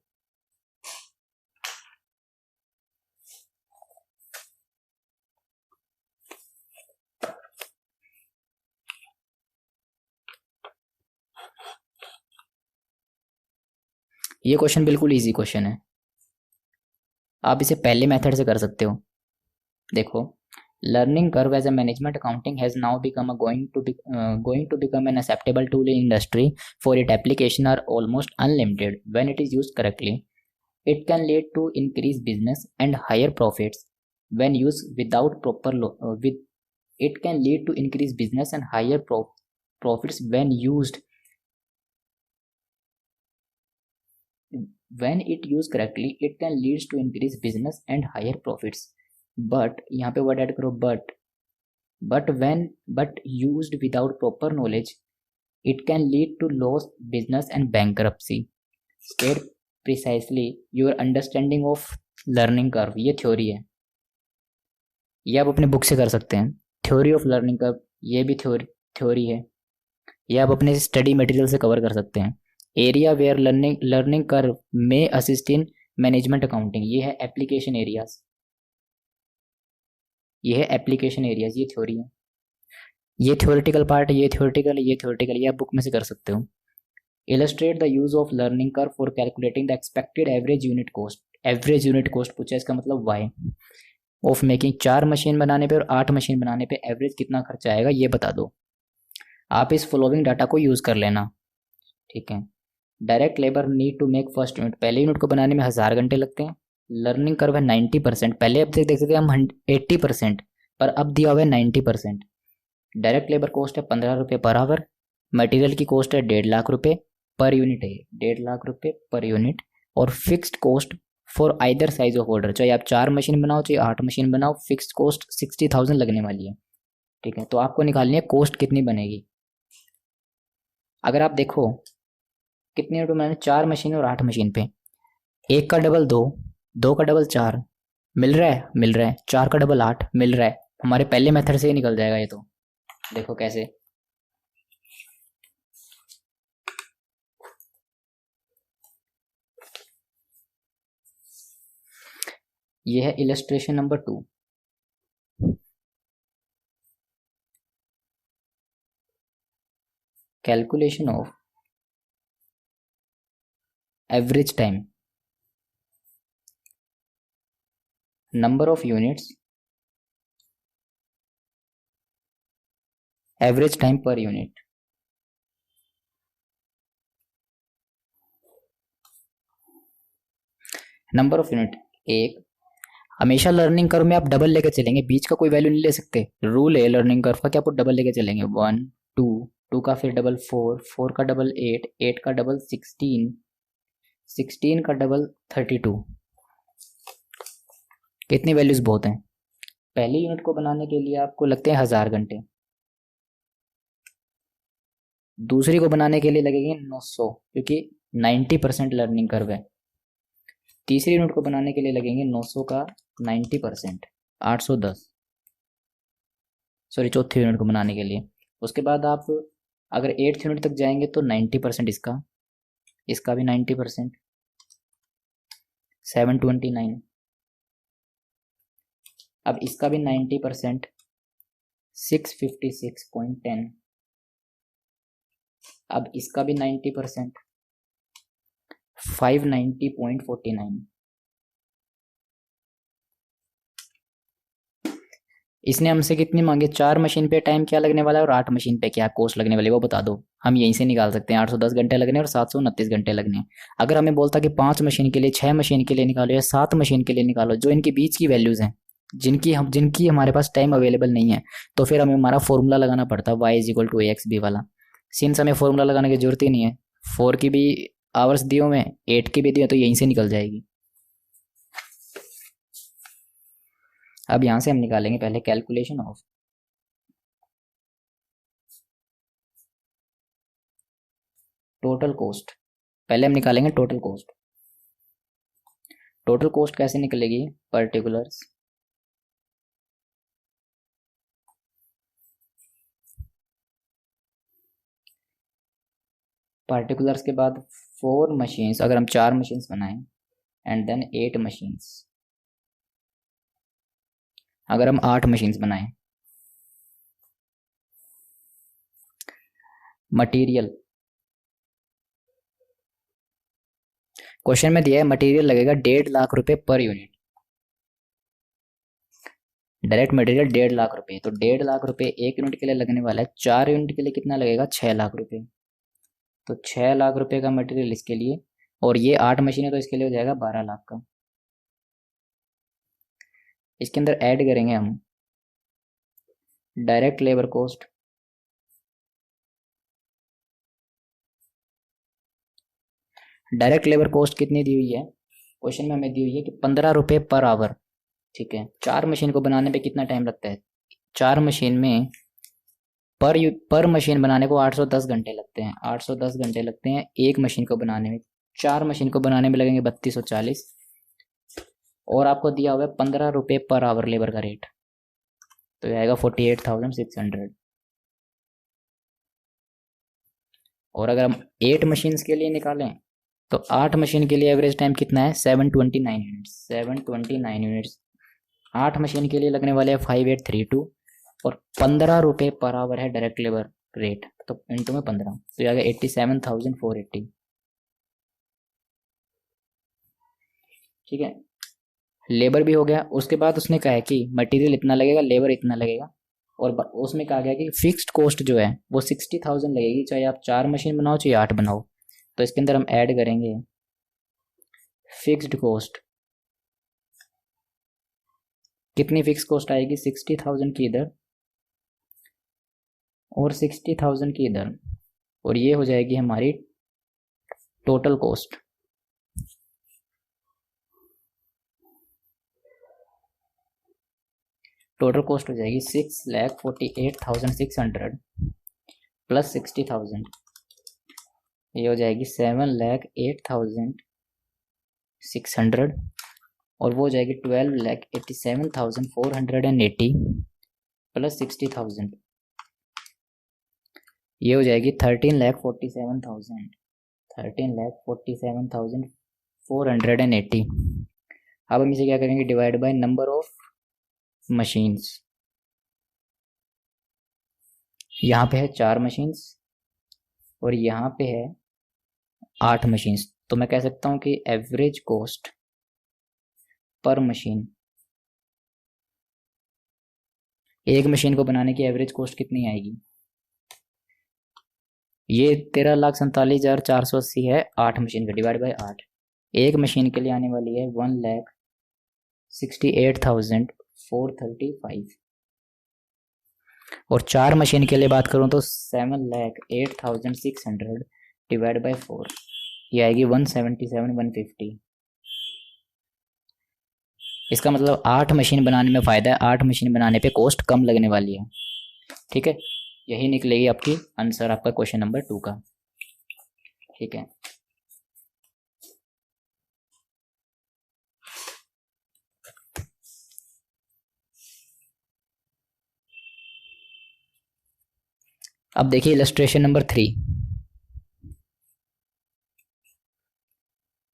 ये क्वेश्चन बिल्कुल इजी क्वेश्चन है, आप इसे पहले मेथड से कर सकते हो। देखो, learning curve as a management accounting has now become going to become an acceptable tool in industry, for its application are almost unlimited when it is used correctly. It can lead to increased business and higher profits when used without it can lead to increased business and higher profits when it used correctly. It can lead to increased business and higher profits, but यहाँ पे वर्ड ऐड करो but used without proper knowledge it can lead to loss, business and bankruptcy. State precisely your understanding of learning curve। ये थ्योरी है, ये आप अपने बुक से कर सकते हैं। थ्योरी ऑफ लर्निंग कर्व, ये भी थ्योरी है, ये आप अपने स्टडी मटेरियल से कवर कर सकते हैं। एरिया वेयर लर्निंग कर्व में असिस्ट इन मैनेजमेंट अकाउंटिंग, ये है एप्लीकेशन एरियाज, ये है एप्लीकेशन एरियाज, ये थ्योरी है। ये थ्योरेटिकल पार्ट है, ये थ्योरेटिकल, ये थ्योरेटिकल, ये आप बुक में से कर सकते हो। Illustrate the use of learning curve for calculating the expected average unit cost. Average unit cost पूछा, इसका मतलब वाई ऑफ मेकिंग। 4 मशीन बनाने पे और 8 मशीन बनाने पे एवरेज कितना खर्चा आएगा ये बता दो। आप इस फॉलोइंग डाटा को यूज कर लेना। ठीक है, direct labour need to make first unit, पहले यूनिट को बनाने में 1000 घंटे लगते हैं। लर्निंग कर्व है 90%, पहले अब तक देखते थे हम 80%, पर अब दिया हुआ है 90%। डायरेक्ट लेबर कॉस्ट है 15 रुपये पर आवर। मटेरियल की कॉस्ट है 1.5 लाख रुपये पर यूनिट है, 1.5 लाख रुपये पर यूनिट। और fixed cost for either size of order, चाहे आप 4 मशीन बनाओ चाहे 8 मशीन बनाओ, फिक्स्ड कॉस्ट 60,000 लगने वाली है। ठीक है, तो आपको निकालनी है कॉस्ट कितनी बनेगी। अगर आप देखो कितने यूनिट बनाने, 4 मशीन और 8 मशीन पे, 1 का डबल 2, 2 का डबल 4 मिल रहा है, मिल रहा है, 4 का डबल 8 मिल रहा है। हमारे पहले मेथड से ही निकल जाएगा ये तो। देखो कैसे, ये है illustration number 2। Calculation of average time, number of units, average time per unit. Number of unit 1, हमेशा लर्निंग कर्व में आप डबल लेके चलेंगे, बीच का कोई वैल्यू नहीं ले सकते। रूल है लर्निंग कर्व का कि आपको डबल लेके चलेंगे। 1 2, 2 का फिर डबल 4, 4 का डबल 8, 8 का डबल 16, 16 का डबल 32। कितनी वैल्यूज बहुत हैं। पहली यूनिट को बनाने के लिए आपको लगते हैं 1000 घंटे, दूसरी को बनाने के लिए लगेंगे 900, क्योंकि 90% लर्निंग कर्व है। तीसरी यूनिट को बनाने के लिए लगेंगे 900 का 90%, 810। सॉरी, चौथी यूनिट को बनाने के लिए। उसके बाद आप अगर 8th यूनिट तक जाएंगे तो 90% इसका, इसका भी 90%, 729। अब इसका भी 90%, 656.10। अब इसका भी 90%, 590.49। इसने हमसे कितनी मांगी, 4 मशीन पे टाइम क्या लगने वाला है और 8 मशीन पे क्या कॉस्ट लगने वाली है वो बता दो। हम यहीं से निकाल सकते हैं, 810 घंटे लगने और 729 घंटे लगने हैं। अगर हमें बोलता कि 5 मशीन के लिए, 6 मशीन के लिए निकालो या 7 मशीन के लिए निकालो, जो इनके बीच की वैल्यूज़ हैं, जिनकी हमारे पास टाइम अवेलेबल नहीं है, तो फिर हमें हमारा फॉर्मूला लगाना पड़ता है y=ax b वाला। सिंस हमें फॉर्मूला लगाने की जरूरत ही नहीं है, 4 की भी आवर्स दिए हुए हैं, 8 की भी दिए, तो यहीं से निकल जाएगी। अब यहाँ से हम निकालेंगे पहले कैलकुलेशन ऑफ टोटल कॉस्ट। पहले हम निकालेंगे टोटल कॉस्ट। टोटल कॉस्ट कैसे निकलेगी, पर्टिकुलर्स पार्टिकुलर्स के बाद 4 मशीन्स, अगर हम 4 मशीन्स बनाएं एंड देन 8 मशीन्स, अगर हम 8 मशीन्स बनाएं। मटेरियल, क्वेश्चन में दिया है मटेरियल लगेगा 1.5 लाख रुपए per unit. Direct material 1.5 lakh रुपए, तो 1.5 लाख रुपए एक यूनिट के लिए लगने वाला है, 4 यूनिट के लिए कितना लगेगा, 6 लाख रुपए। तो 6 लाख रुपए का मटेरियल इसके लिए, और ये 8 मशीन है तो इसके लिए हो जाएगा 12 लाख का। इसके अंदर ऐड करेंगे हम direct labour cost, direct labour cost कितनी दी हुई है क्वेश्चन में, हमें दी हुई है कि 15 रुपये पर आवर। ठीक है, 4 मशीन को बनाने पे कितना टाइम लगता है, 4 मशीन में पर मशीन बनाने को 810 घंटे लगते हैं, 810 घंटे लगते हैं एक मशीन को बनाने में। 4 मशीन को बनाने में लगेंगे 3240, और आपको दिया हुआ है 15 रुपये पर आवर लेबर का रेट, तो ये आएगा 48,600। और अगर हम 8 मशीन्स के लिए निकालें तो 8 मशीन के लिए एवरेज टाइम कितना है, 729 यूनिट्स, 729 यूनिट्स। 8 मशीन के लिए लगने वाले हैं 5832, और 15 रुपये पर आवर है डायरेक्ट लेबर रेट, तो इंटू में 15, तो ये आ गया 87,480। ठीक है, लेबर भी हो गया। उसके बाद उसने कहा है कि मटेरियल इतना लगेगा, लेबर इतना लगेगा, और उसमें कहा गया कि फिक्स्ड कॉस्ट जो है वो 60,000 लगेगी, चाहे आप 4 मशीन बनाओ चाहे 8 बनाओ। तो इसके अंदर हम ऐड करेंगे फिक्स्ड कॉस्ट। कितनी फिक्स कॉस्ट आएगी, 60,000 की इधर और 60,000 की इधर, और ये हो जाएगी हमारी टोटल कॉस्ट। टोटल कॉस्ट हो जाएगी 6,48,600 प्लस 60,000, ये हो जाएगी 7,08,600, और वो हो जाएगी 12,87,480 प्लस 60,000, ये हो जाएगी 13,47,480। अब हम इसे क्या करेंगे, divide by number of machines. यहाँ पे है 4 मशीन्स और यहाँ पे है 8 मशीन्स, तो मैं कह सकता हूँ कि एवरेज कॉस्ट पर मशीन, एक मशीन को बनाने की एवरेज कॉस्ट कितनी आएगी, ये 13,47,480 है 8 मशीन का, डिवाइड बाय 8। एक मशीन के लिए आने वाली है 1,68,435, और 4 मशीन के लिए बात करूं तो 7,08,600 डिवाइड बाय 4, ये आएगी 177,150। इसका मतलब 8 मशीन बनाने में फ़ायदा है, 8 मशीन बनाने पे कॉस्ट कम लगने वाली है। ठीक है, यही निकलेगी आपकी आंसर आपका क्वेश्चन नंबर 2 का। ठीक है, अब देखिए इलस्ट्रेशन नंबर 3,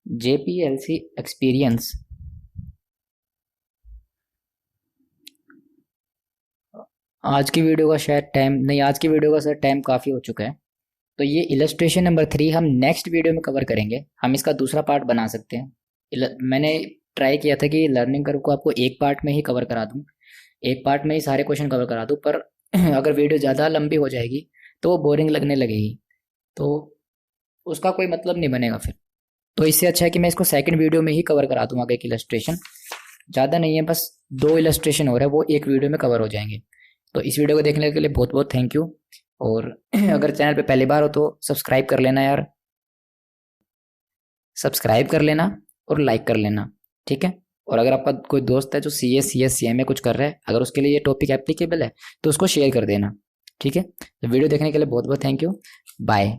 JPLC एक्सपीरियंस। आज की वीडियो का शायद टाइम नहीं, आज की वीडियो का सर टाइम काफ़ी हो चुका है, तो ये इलस्ट्रेशन नंबर 3 हम नेक्स्ट वीडियो में कवर करेंगे। हम इसका दूसरा पार्ट बना सकते हैं। मैंने ट्राई किया था कि लर्निंग कर्व को आपको एक पार्ट में ही कवर करा दूं, एक पार्ट में ही सारे क्वेश्चन कवर करा दूँ, पर अगर वीडियो ज़्यादा लंबी हो जाएगी तो वो बोरिंग लगने लगेगी, तो उसका कोई मतलब नहीं बनेगा फिर। तो इससे अच्छा है कि मैं इसको सेकंड वीडियो में ही कवर करा दूँ। आगे एक इलस्ट्रेशन ज़्यादा नहीं है, बस 2 इलस्ट्रेशन हो रहा है, वो एक वीडियो में कवर हो जाएंगे। तो इस वीडियो को देखने के लिए बहुत बहुत थैंक यू। और अगर चैनल पे पहली बार हो तो सब्सक्राइब कर लेना यार, सब्सक्राइब कर लेना और लाइक कर लेना, ठीक है। और अगर आपका कोई दोस्त है जो CA, CS, CMA कुछ कर रहा है, अगर उसके लिए ये टॉपिक एप्लीकेबल है तो उसको शेयर कर देना, ठीक है। तो वीडियो देखने के लिए बहुत बहुत थैंक यू। बाय।